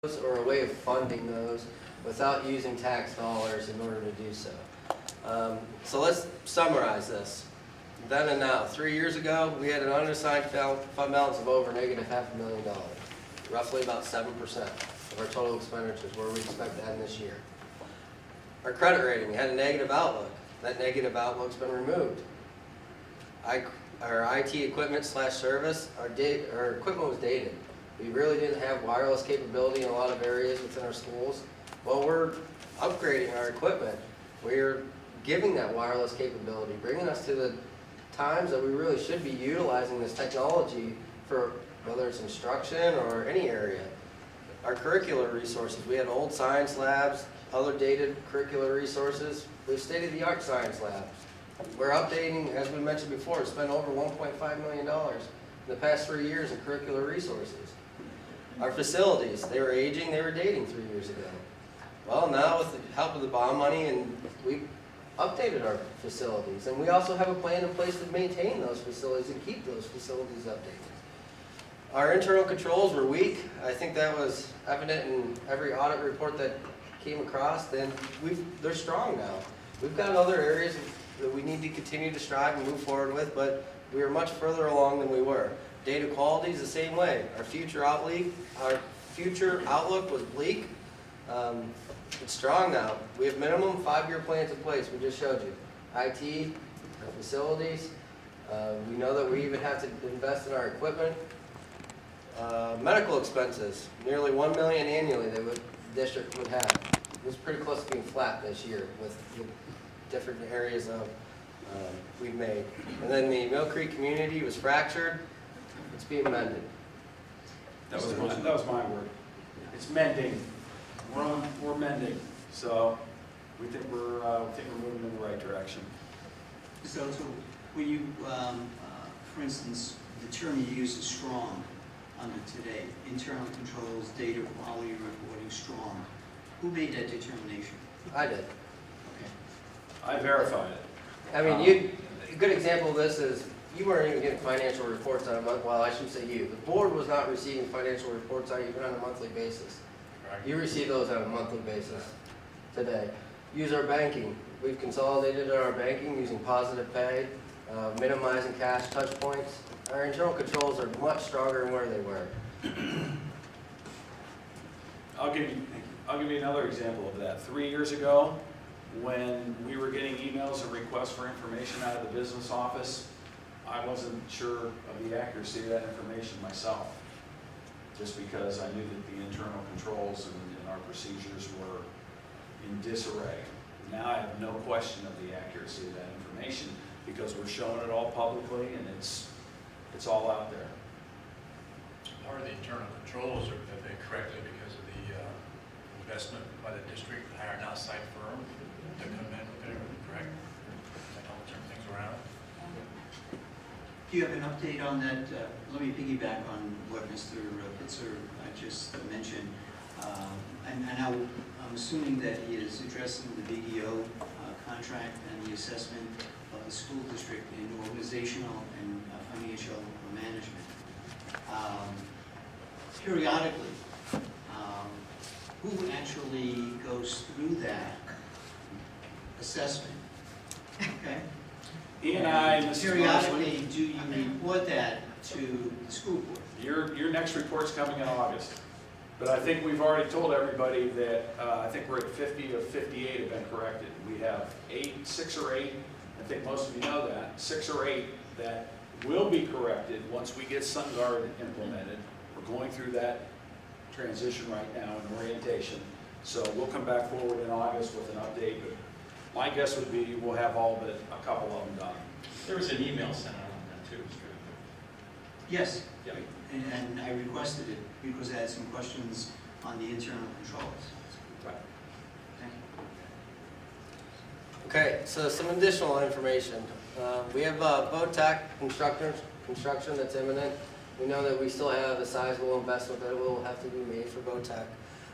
or a way of funding those without using tax dollars in order to do so. So let's summarize this. Then and now. 3 years ago, we had an unassigned fund balance of over negative $500,000, roughly about 7% of our total expenditures, where we expect to end this year. Our credit rating had a negative outlook. That negative outlook's been removed. Our IT equipment / service, our equipment was dated. We really didn't have wireless capability in a lot of areas within our schools. Well, we're upgrading our equipment. We're giving that wireless capability, bringing us to the times that we really should be utilizing this technology for whether it's instruction or any area. Our curricular resources, we had old science labs, other dated curricular resources. We have state-of-the-art science labs. We're updating, as we mentioned before, spent over $1.5 million in the past 3 years in curricular resources. Our facilities, they were aging, they were dating 3 years ago. Well, now with the help of the bond money, and we updated our facilities, and we also have a plan in place to maintain those facilities and keep those facilities updated. Our internal controls were weak. I think that was evident in every audit report that came across, and they're strong now. We've got other areas that we need to continue to strive and move forward with, but we are much further along than we were. Data quality is the same way. Our future outlook was bleak. It's strong now. We have minimum 5-year plans in place. We just showed you. IT, our facilities. We know that we even have to invest in our equipment. Medical expenses, nearly $1 million annually that the district would have. It was pretty close to being flat this year with the different areas of we've made. And then the Mill Creek community was fractured. It's being mended. That was my word. It's mending. We're mending. So we think we're moving in the right direction. So when you, for instance, the term you use is strong under today, internal controls, data quality reporting, strong. Who made that determination? I did. Okay. I verified it. I mean, a good example of this is you weren't even getting financial reports on a month. Well, I should say you. The board was not receiving financial reports even on a monthly basis. Right. You receive those on a monthly basis today. Use our banking. We've consolidated our banking using positive pay, minimizing cash touch points. Our internal controls are much stronger than where they were. I'll give you another example of that. 3 years ago, when we were getting emails and requests for information out of the business office, I wasn't sure of the accuracy of that information myself, just because I knew that the internal controls and our procedures were in disarray. Now I have no question of the accuracy of that information because we're showing it all publicly and it's all out there. Part of the internal controls are been corrected because of the investment by the district to hire an outside firm to come in with it, correct? And all turn things around. Do you have an update on that? Let me piggyback on what Mr. Pitzer just mentioned. And I'm assuming that he is addressing the BDO contract and the assessment of the school district in organizational and financial management. Periodically, who actually goes through that assessment? Okay. He and I, Mrs. Periodically, do you report that to the school board? Your next report's coming in August. But I think we've already told everybody that I think we're at 50 of 58 have been corrected. We have 6 or 8, I think most of you know that, 6 or 8 that will be corrected once we get SunGuard implemented. We're going through that transition right now in orientation. So we'll come back forward in August with an update. But my guess would be we'll have all but a couple of them done. There was an email sent out on that too, Mr. Yes. Yeah. And I requested it because I had some questions on the internal controls. Right. Thank you. Okay, so some additional information. We have BOATEC construction that's imminent. We know that we still have a sizable investment that will have to be made for BOATEC.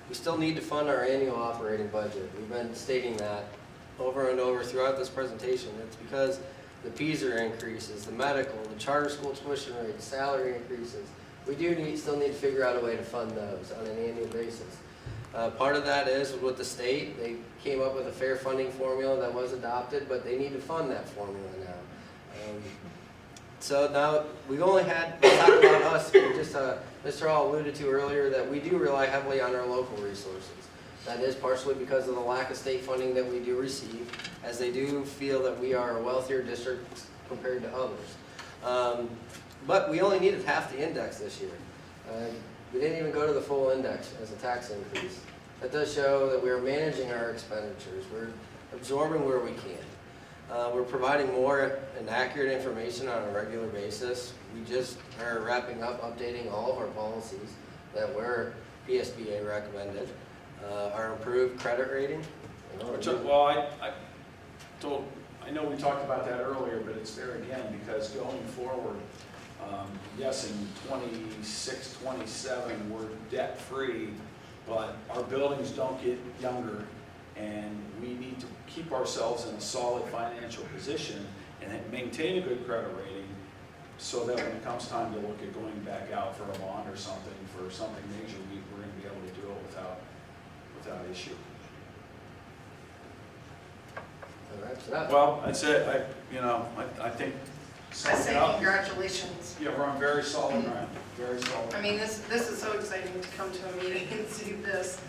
We still need to fund our annual operating budget. We've been stating that over and over throughout this presentation. It's because the PSER increases, the medical, the charter school tuition rates, salary increases, we still need to figure out a way to fund those on an annual basis. Part of that is with the state, they came up with a fair funding formula that was adopted, but they need to fund that formula now. So now, we've only had, talking about us, just Mr. Hall alluded to earlier that we do rely heavily on our local resources. That is partially because of the lack of state funding that we do receive, as they do feel that we are a wealthier district compared to others. But we only needed half the index this year. We didn't even go to the full index as a tax increase. That does show that we are managing our expenditures. We're absorbing where we can. We're providing more and accurate information on a regular basis. We just are wrapping up updating all of our policies that were PSBA recommended. Our improved credit rating. Well, I know we talked about that earlier, but it's there again, because going forward, yes, in 26, 27, we're debt-free, but our buildings don't get younger, and we need to keep ourselves in a solid financial position and maintain a good credit rating, so that when it comes time to look at going back out for a bond or something, for something major, we're going to be able to do it without issue. Well, that's it. I think. I say congratulations. Yeah, we're on very solid ground. Very solid. I mean, this is so exciting to come to a meeting and see this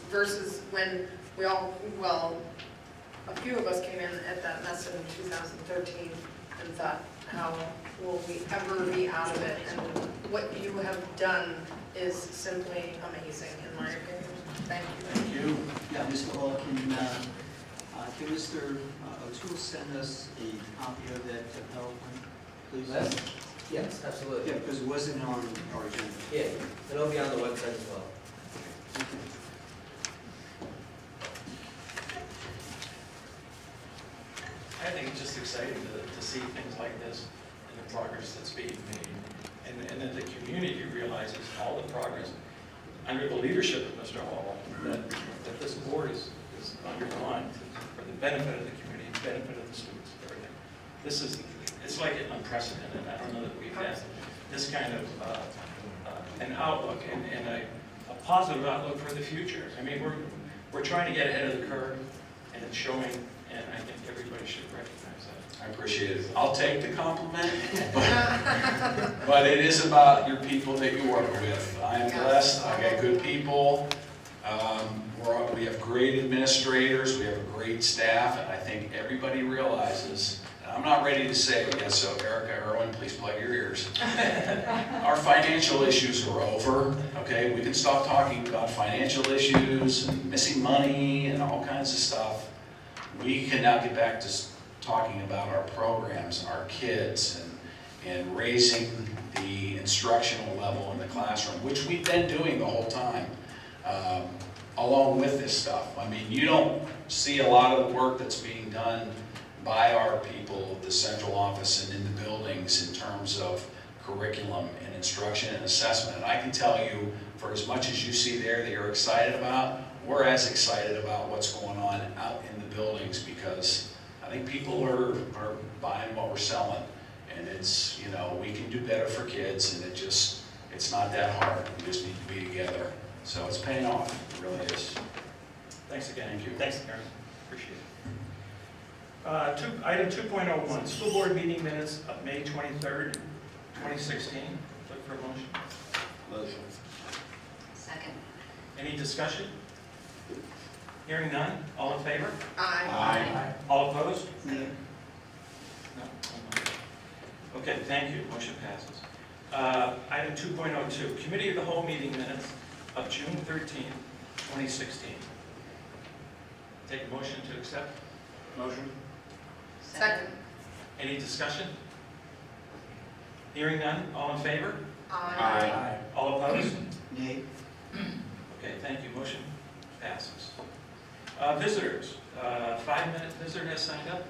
versus when we all, well, a few of us came in at that mess in 2013 and thought, how will we ever be out of it? And what you have done is simply amazing, in my opinion. Thank you. Thank you. Yeah, Mr. Hall, can Mr. O'Toole send us a copy of that PowerPoint, please? Yes, absolutely. Yeah, because it wasn't on our agenda. Yeah, it'll be on the website as well. I think it's just exciting to see things like this and the progress that's being made. And that the community realizes all the progress under the leadership of Mr. Hall that this board is undergone for the benefit of the community, the benefit of the students, everything. It's like unprecedented. I don't know that we've had this kind of an outlook and a positive outlook for the future. I mean, we're trying to get ahead of the curve, and it's showing, and I think everybody should recognize that. I appreciate it. I'll take the compliment, but it is about your people that you work with. I am blessed. I got good people. We have great administrators. We have a great staff, and I think everybody realizes. I'm not ready to say it yet, so Erica, Erwin, please plug your ears. Our financial issues are over, okay? We can stop talking about financial issues and missing money and all kinds of stuff. We can now get back to talking about our programs and our kids and raising the instructional level in the classroom, which we've been doing the whole time, along with this stuff. I mean, you don't see a lot of the work that's being done by our people, the central office and in the buildings, in terms of curriculum and instruction and assessment. And I can tell you, for as much as you see there that you're excited about, we're as excited about what's going on out in the buildings, because I think people are buying what we're selling. And it's, we can do better for kids, and it's not that hard. We just need to be together. So it's paying off, it really is. Thanks again. Thank you. Thanks, Karen. Appreciate it. Item 2.01, school board meeting minutes of May 23rd, 2016. Look for a motion. Motion. Second. Any discussion? Hearing none. All in favor? Aye. All opposed? No. No. Okay, thank you. Motion passes. Item 2.02, committee of the whole meeting minutes of June 13th, 2016. Take a motion to accept. Motion. Second. Any discussion? Hearing none, all in favor? Aye. All opposed? Nay. Okay, thank you, motion passes. Visitors, 5-minute visitor has signed up.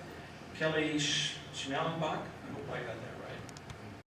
Kelly Schmellenbach, I hope I got that